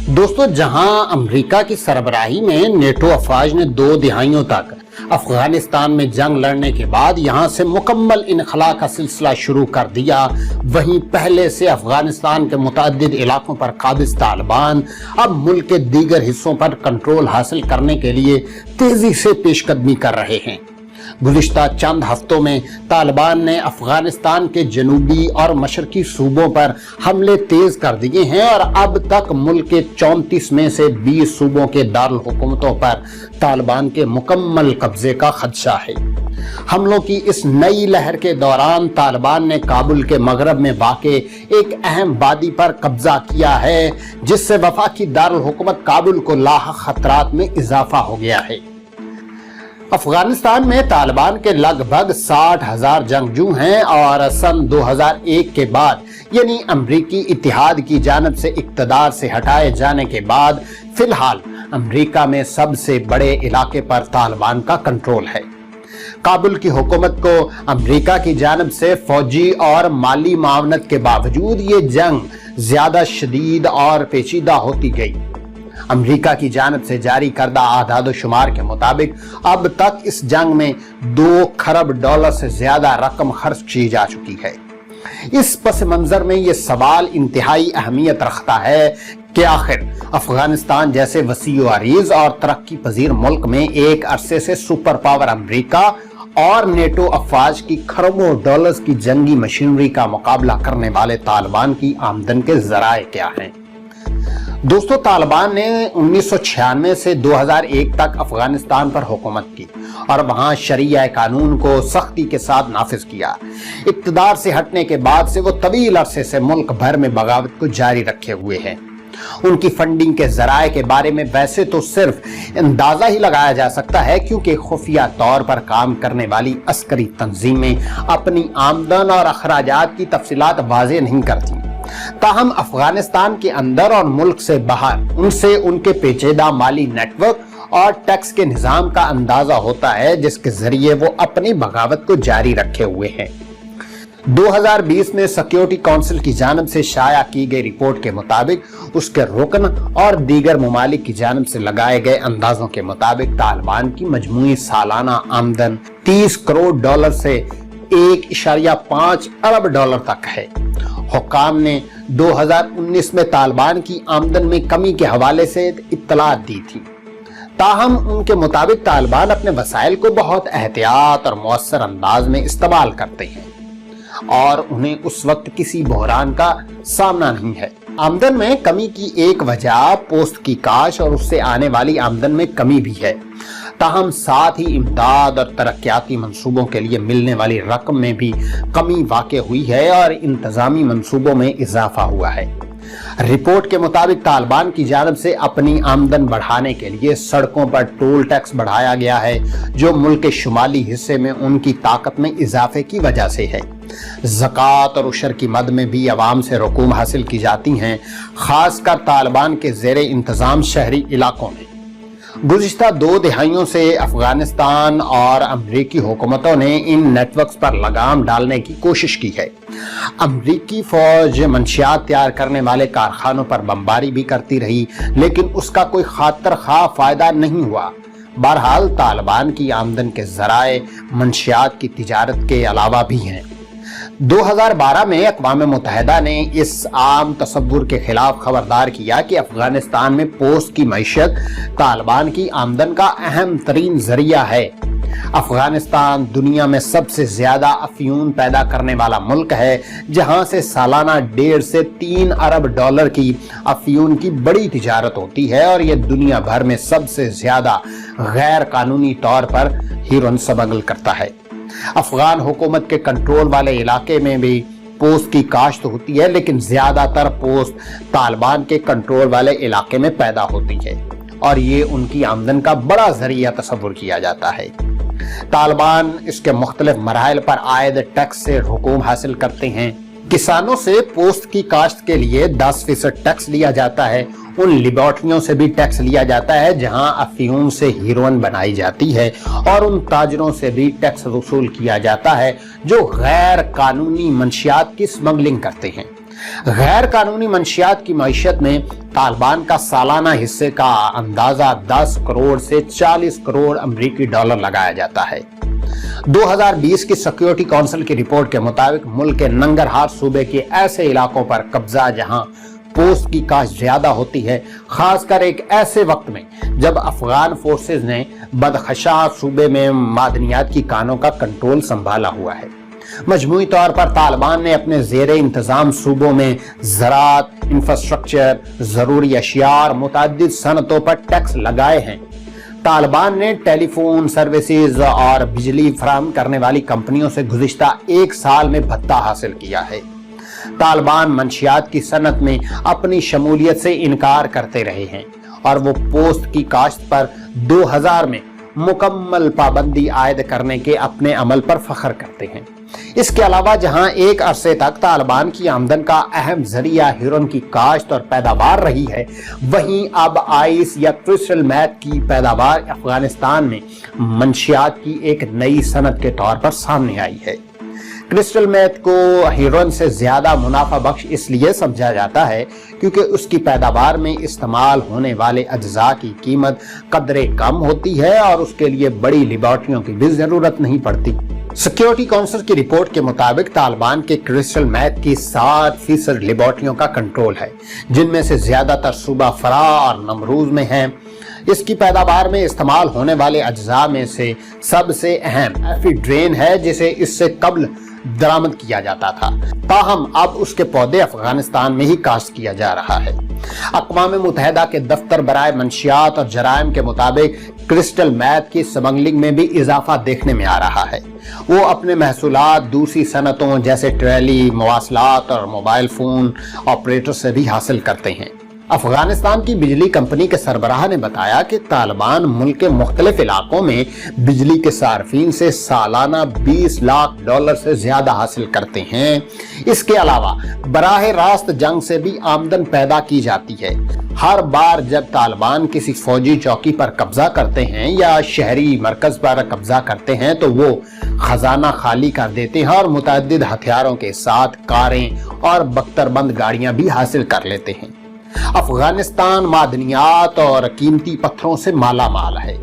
दोस्तों, जहां अमेरिका की सरबराही में नेटो अफवाज ने 2 दहाइयों तक अफगानिस्तान में जंग लड़ने के बाद यहां से मुकम्मल इनखला का सिलसिला शुरू कर दिया, वहीं पहले से अफगानिस्तान के मुतअद्दिद इलाकों पर काबिज तालिबान अब मुल्क के दीगर हिस्सों पर कंट्रोल हासिल करने के लिए तेजी से पेशकदमी कर रहे हैं। गुज़िश्ता चंद हफ्तों में तालिबान ने अफगानिस्तान के जनूबी और मशरकी सूबों पर हमले तेज कर दिए हैं और अब तक मुल्क के 34 में से 20 सूबों के दारुल हुकूमतों पर तालिबान के मुकम्मल कब्जे का खदशा है। हमलों की इस नई लहर के दौरान तालिबान ने काबुल के मगरब में वाक़े एक अहम वादी पर कब्जा किया है, जिससे वफाकी दारुल हुकूमत काबुल को लाहक खतरात में इजाफा हो गया है। अफगानिस्तान में तालिबान के लगभग 60,000 जंगजू हैं और सन 2001 के बाद यानी अमरीकी इत्तेहाद की जानिब से इक़्तिदार से हटाए जाने के बाद फिलहाल अमरीका में सबसे बड़े इलाके पर तालिबान का कंट्रोल है। काबुल की हुकूमत को अमरीका की जानिब से फौजी और माली मावनत के बावजूद ये जंग ज्यादा शदीद और पेचीदा होती गई। अमरीका की जानिब से जारी करदा आदाद-ओ-शुमार के मुताबिक अब तक इस जंग में $2 खरब से ज्यादा रकम खर्च की जा चुकी है। इस पस मंजर में ये सवाल इंतहाई अहमियत रखता है कि आखिर अफगानिस्तान जैसे वसी व अरीज और तरक्की पजीर मुल्क में एक अरसे से सुपर पावर अमरीका और नेटो अफवाज की खरबों डॉलर्स की जंगी मशीनरी का मुकाबला करने वाले तालिबान की आमदन के जराए क्या हैं। दोस्तों, तालिबान ने 1996 से 2001 तक अफगानिस्तान पर हुकूमत की और वहां शरिया कानून को सख्ती के साथ नाफिज किया। इक़्तिदार से हटने के बाद से वो तवील अरसे से मुल्क भर में बगावत को जारी रखे हुए हैं। उनकी फंडिंग के जराए के बारे में वैसे तो सिर्फ अंदाजा ही लगाया जा सकता है, क्योंकि खुफिया तौर पर काम करने वाली अस्करी तंजीमें अपनी आमदन और अखराजात की तफसीलात वाज़ेह नहीं करती। ताहम अफगानिस्तान के अंदर और मुल्क से बाहर उनसे उनके पेचीदा माली नेटवर्क और टैक्स के निजाम का अंदाजा होता है, जिसके जरिए वो अपनी बगावत को जारी रखे हुए हैं। 2020 में सिक्योरिटी काउंसिल की जानिब से शाया की गई रिपोर्ट के मुताबिक उसके रुकन और दीगर ममालिक की जानिब से लगाए गए अंदाजों के मुताबिक तालिबान की मजमूई सालाना आमदन $30 करोड़ से $1.5 अरब तक है। हुक्काम ने 2019 में तालिबान की आमदन में कमी के हवाले से इत्तलात दी थी। ताहम उनके मुताबिक तालिबान अपने वसाइल को बहुत एहतियात और मौसर अंदाज में इस्तेमाल करते हैं और उन्हें उस वक्त किसी बहरान का सामना नहीं है। आमदन में कमी की एक वजह पोस्त की काश और उससे आने वाली आमदन में कमी भी है। ताहम साथ ही इमदाद और तरक्याती मंसूबों के लिए मिलने वाली रकम में भी कमी वाक़ हुई है और इंतजामी मंसूबों में इजाफा हुआ है। रिपोर्ट के मुताबिक तालिबान की जानिब से अपनी आमदन बढ़ाने के लिए सड़कों पर टोल टैक्स बढ़ाया गया है, जो मुल्क के शुमाली हिस्से में उनकी ताकत में इजाफे की वजह से है। ज़कात और उशर की मद में भी अवाम से रकूम हासिल की जाती हैं, खासकर तालिबान के ज़ेरे इंतजाम शहरी इलाकों में। गुज़िश्ता 2 दहाइयों से अफगानिस्तान और अमरीकी हुकूमतों ने इन नेटवर्क्स पर लगाम डालने की कोशिश की है। अमरीकी फौज मंशियात तैयार करने वाले कारखानों पर बमबारी भी करती रही, लेकिन उसका कोई खातिर खा फायदा नहीं हुआ। बहरहाल तालिबान की आमदन के जराए मंशियात की तिजारत के अलावा भी हैं। 2012 में अक़वाम मुत्तहिदा ने इस आम तसव्वुर के खिलाफ खबरदार किया कि अफगानिस्तान में पोस्त की मईशत तालिबान की आमदन का अहम तरीन जरिया है। अफगानिस्तान दुनिया में सबसे ज्यादा अफयून पैदा करने वाला मुल्क है, जहां से सालाना $1.5 से $3 अरब की अफयून की बड़ी तिजारत होती है और यह दुनिया भर में सबसे ज्यादा गैर कानूनी तौर पर हेरोइन स्मगल करता है। अफगान हुकूमत के कंट्रोल वाले इलाके में भी पोस्त की काश्त होती है, लेकिन ज्यादातर पोस्त तालिबान के कंट्रोल वाले इलाके में पैदा होती है और ये उनकी आमदन का बड़ा जरिया तस्वुर किया जाता है। तालिबान इसके मुख्तलिफ मराहिल पर आयद टैक्स से हुकूम हासिल करते हैं। किसानों से पोस्त की काश्त के लिए 10% टैक्स लिया जाता है। उन लेबोरेटरियों से भी टैक्स लिया जाता है जहां अफीम से हेरोइन बनाई जाती है, और उन ताजरों से भी टैक्स वसूल किया जाता है जो गैर कानूनी मंशियात की स्मगलिंग करते हैं। غیر قانونی منشیات کی معیشت میں طالبان کا سالانہ حصے کا اندازہ 10 کروڑ سے 40 کروڑ امریکی ڈالر لگایا جاتا ہے۔ 2020 کی سیکیورٹی کونسل کی رپورٹ کے مطابق ملک کے ننگرہار صوبے کے ایسے علاقوں پر قبضہ جہاں پوست کی کاشت زیادہ ہوتی ہے، خاص کر ایک ایسے وقت میں جب افغان فورسز نے بدخشاں صوبے میں معدنیات کی کانوں کا کنٹرول سنبھالا ہوا ہے۔ مجموعی طور پر طالبان نے اپنے زیر انتظام صوبوں میں زراعت، انفراسٹرکچر، ضروری اشیاء اور متعدد صنعتوں پر ٹیکس لگائے ہیں۔ طالبان نے ٹیلی فون سروسز اور بجلی فراہم کرنے والی کمپنیوں سے گزشتہ ایک سال میں بھتہ حاصل کیا ہے۔ طالبان منشیات کی صنعت میں اپنی شمولیت سے انکار کرتے رہے ہیں اور وہ پوست کی کاشت پر 2000 میں مکمل پابندی عائد کرنے کے اپنے عمل پر فخر کرتے ہیں۔ اس کے علاوہ جہاں ایک عرصے تک طالبان کی آمدن کا اہم ذریعہ ہیروئن کی کاشت اور پیداوار رہی ہے، وہیں اب آئس یا کرسٹل میتھ کی پیداوار افغانستان میں منشیات کی ایک نئی صنعت کے طور پر سامنے آئی ہے۔ کرسٹل میتھ کو ہیروئن سے زیادہ منافع بخش اس لیے سمجھا جاتا ہے کیونکہ اس کی پیداوار میں استعمال ہونے والے اجزاء کی قیمت قدرے کم ہوتی ہے اور اس کے لیے بڑی لیبارٹریوں کی بھی ضرورت نہیں پڑتی۔ سیکیورٹی کونسل کی رپورٹ کے مطابق طالبان کے کرسٹل میتھ کی 60% لیبارٹریوں کا کنٹرول ہے، جن میں سے زیادہ تر صوبہ فرا اور نمروز میں ہیں۔ اس کی پیداوار میں استعمال ہونے والے اجزاء میں سے سب سے اہم ایفیڈرین ہے، جسے اس سے قبل درآمد کیا جاتا تھا، تاہم اب اس کے پودے افغانستان میں ہی کاشت کیا جا رہا ہے۔ اقوام متحدہ کے دفتر برائے منشیات اور جرائم کے مطابق کرسٹل میتھ کی سمگلنگ میں بھی اضافہ دیکھنے میں آ رہا ہے۔ وہ اپنے محصولات دوسری صنعتوں جیسے ٹریلی، مواصلات اور موبائل فون آپریٹر سے بھی حاصل کرتے ہیں۔ افغانستان کی بجلی کمپنی کے سربراہ نے بتایا کہ طالبان ملک کے مختلف علاقوں میں بجلی کے صارفین سے سالانہ 20 لاکھ ڈالر سے زیادہ حاصل کرتے ہیں۔ اس کے علاوہ براہ راست جنگ سے بھی آمدن پیدا کی جاتی ہے۔ ہر بار جب طالبان کسی فوجی چوکی پر قبضہ کرتے ہیں یا شہری مرکز پر قبضہ کرتے ہیں تو وہ خزانہ خالی کر دیتے ہیں اور متعدد ہتھیاروں کے ساتھ کاریں اور بختر بند گاڑیاں بھی حاصل کر لیتے ہیں۔ افغانستان معدنیات اور قیمتی پتھروں سے مالا مال ہے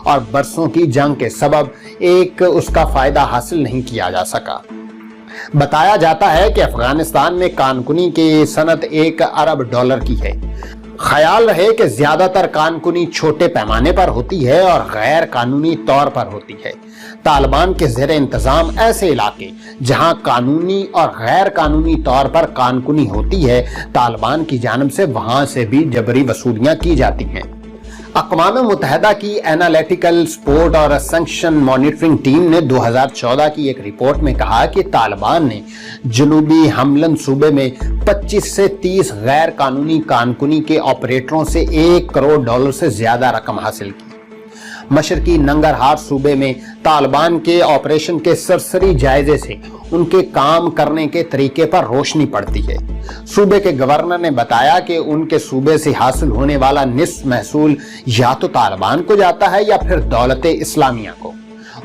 اور برسوں کی جنگ کے سبب اس کا فائدہ حاصل نہیں کیا جا سکا۔ بتایا جاتا ہے کہ افغانستان میں کانکنی کی صنعت 1 ارب ڈالر کی ہے۔ خیال رہے کہ زیادہ تر کانکنی چھوٹے پیمانے پر ہوتی ہے اور غیر قانونی طور پر ہوتی ہے۔ طالبان کے زیر انتظام ایسے علاقے جہاں قانونی اور غیر قانونی طور پر کانکنی ہوتی ہے، طالبان کی جانب سے وہاں سے بھی جبری وصولیاں کی جاتی ہیں۔ اقوام متحدہ کی اینالیٹیکل سپورٹ اور سینکشن مانیٹرنگ ٹیم نے 2014 کی ایک رپورٹ میں کہا کہ طالبان نے جنوبی ہملن صوبے میں 25 سے 30 غیر قانونی کانکنی کے آپریٹروں سے 1 کروڑ ڈالر سے زیادہ رقم حاصل کی۔ مشرقی ننگرہار صوبے میں طالبان کے آپریشن کے سرسری جائزے سے ان کے کام کرنے کے طریقے پر روشنی پڑتی ہے۔ صوبے کے گورنر نے بتایا کہ ان کے صوبے سے حاصل ہونے والا نصف محصول یا تو طالبان کو جاتا ہے یا پھر دولت اسلامیہ کو۔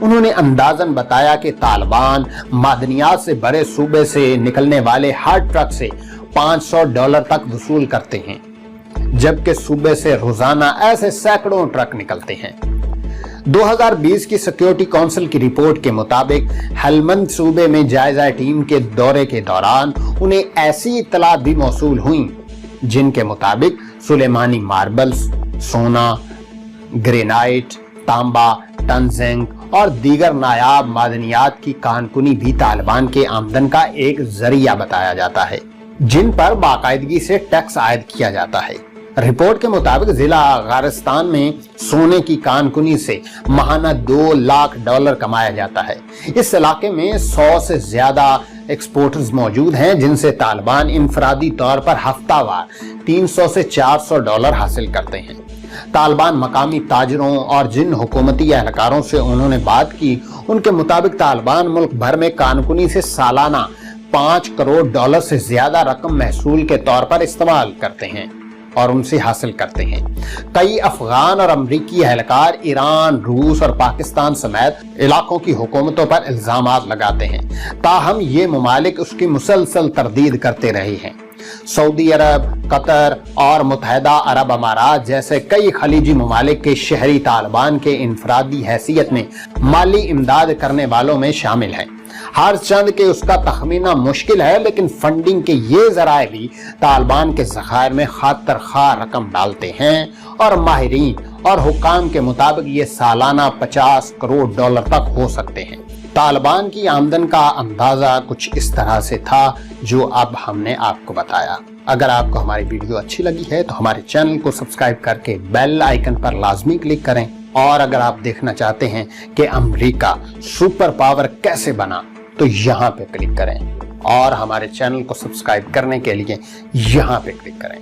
انہوں نے اندازاً بتایا کہ طالبان معدنیات سے بڑے صوبے سے نکلنے والے ہر ٹرک سے $500 تک وصول کرتے ہیں، جبکہ صوبے سے روزانہ ایسے سینکڑوں ٹرک نکلتے ہیں۔ 2020 کی سیکیورٹی کونسل کی رپورٹ کے مطابق ہلمند صوبے میں جائزہ ٹیم کے دورے کے دوران انہیں ایسی اطلاعات بھی موصول ہوئیں جن کے مطابق سلیمانی ماربلز، سونا، گرینائٹ، تانبا، ٹنزنگ اور دیگر نایاب معدنیات کی کانکنی بھی طالبان کے آمدن کا ایک ذریعہ بتایا جاتا ہے، جن پر باقاعدگی سے ٹیکس عائد کیا جاتا ہے۔ رپورٹ کے مطابق ضلع غارستان میں سونے کی کانکنی سے ماہانہ $2 لاکھ کمایا جاتا ہے۔ اس علاقے میں 100 سے زیادہ ایکسپورٹرز موجود ہیں جن سے طالبان انفرادی طور پر ہفتہ وار $300 سے $400 حاصل کرتے ہیں۔ طالبان مقامی تاجروں اور جن حکومتی اہلکاروں سے انہوں نے بات کی، ان کے مطابق طالبان ملک بھر میں کانکنی سے سالانہ $5 کروڑ سے زیادہ رقم محصول کے طور پر استعمال کرتے ہیں اور ان سے حاصل کرتے ہیں۔ کئی افغان اور امریکی اہلکار ایران، روس اور پاکستان سمیت علاقوں کی حکومتوں پر الزامات لگاتے ہیں، تاہم یہ ممالک اس کی مسلسل تردید کرتے رہے ہیں۔ सऊदी अरब, कतर और मुत्तहिदा अरब अमारात जैसे कई खलीजी ममालिक के शहरी तालिबान के इनफरादी हैसियत में माली इमदाद करने वालों में शामिल हैं। हर चंद के उसका तखमीना मुश्किल है, लेकिन फंडिंग के ये जराए भी तालिबान के ज़खायर में खातर खा रकम डालते हैं और माहिरीन और हुक्काम के मुताबिक ये सालाना 50 करोड़ डॉलर तक हो सकते हैं। तालिबान की आमदन का अंदाजा कुछ इस तरह से था जो अब हमने आपको बताया। अगर आपको हमारी वीडियो अच्छी लगी है तो हमारे चैनल को सब्सक्राइब करके बेल आइकन पर लाजमी क्लिक करें, और अगर आप देखना चाहते हैं कि अमेरिका सुपर पावर कैसे बना तो यहाँ पे क्लिक करें, और हमारे चैनल को सब्सक्राइब करने के लिए यहाँ पे क्लिक करें।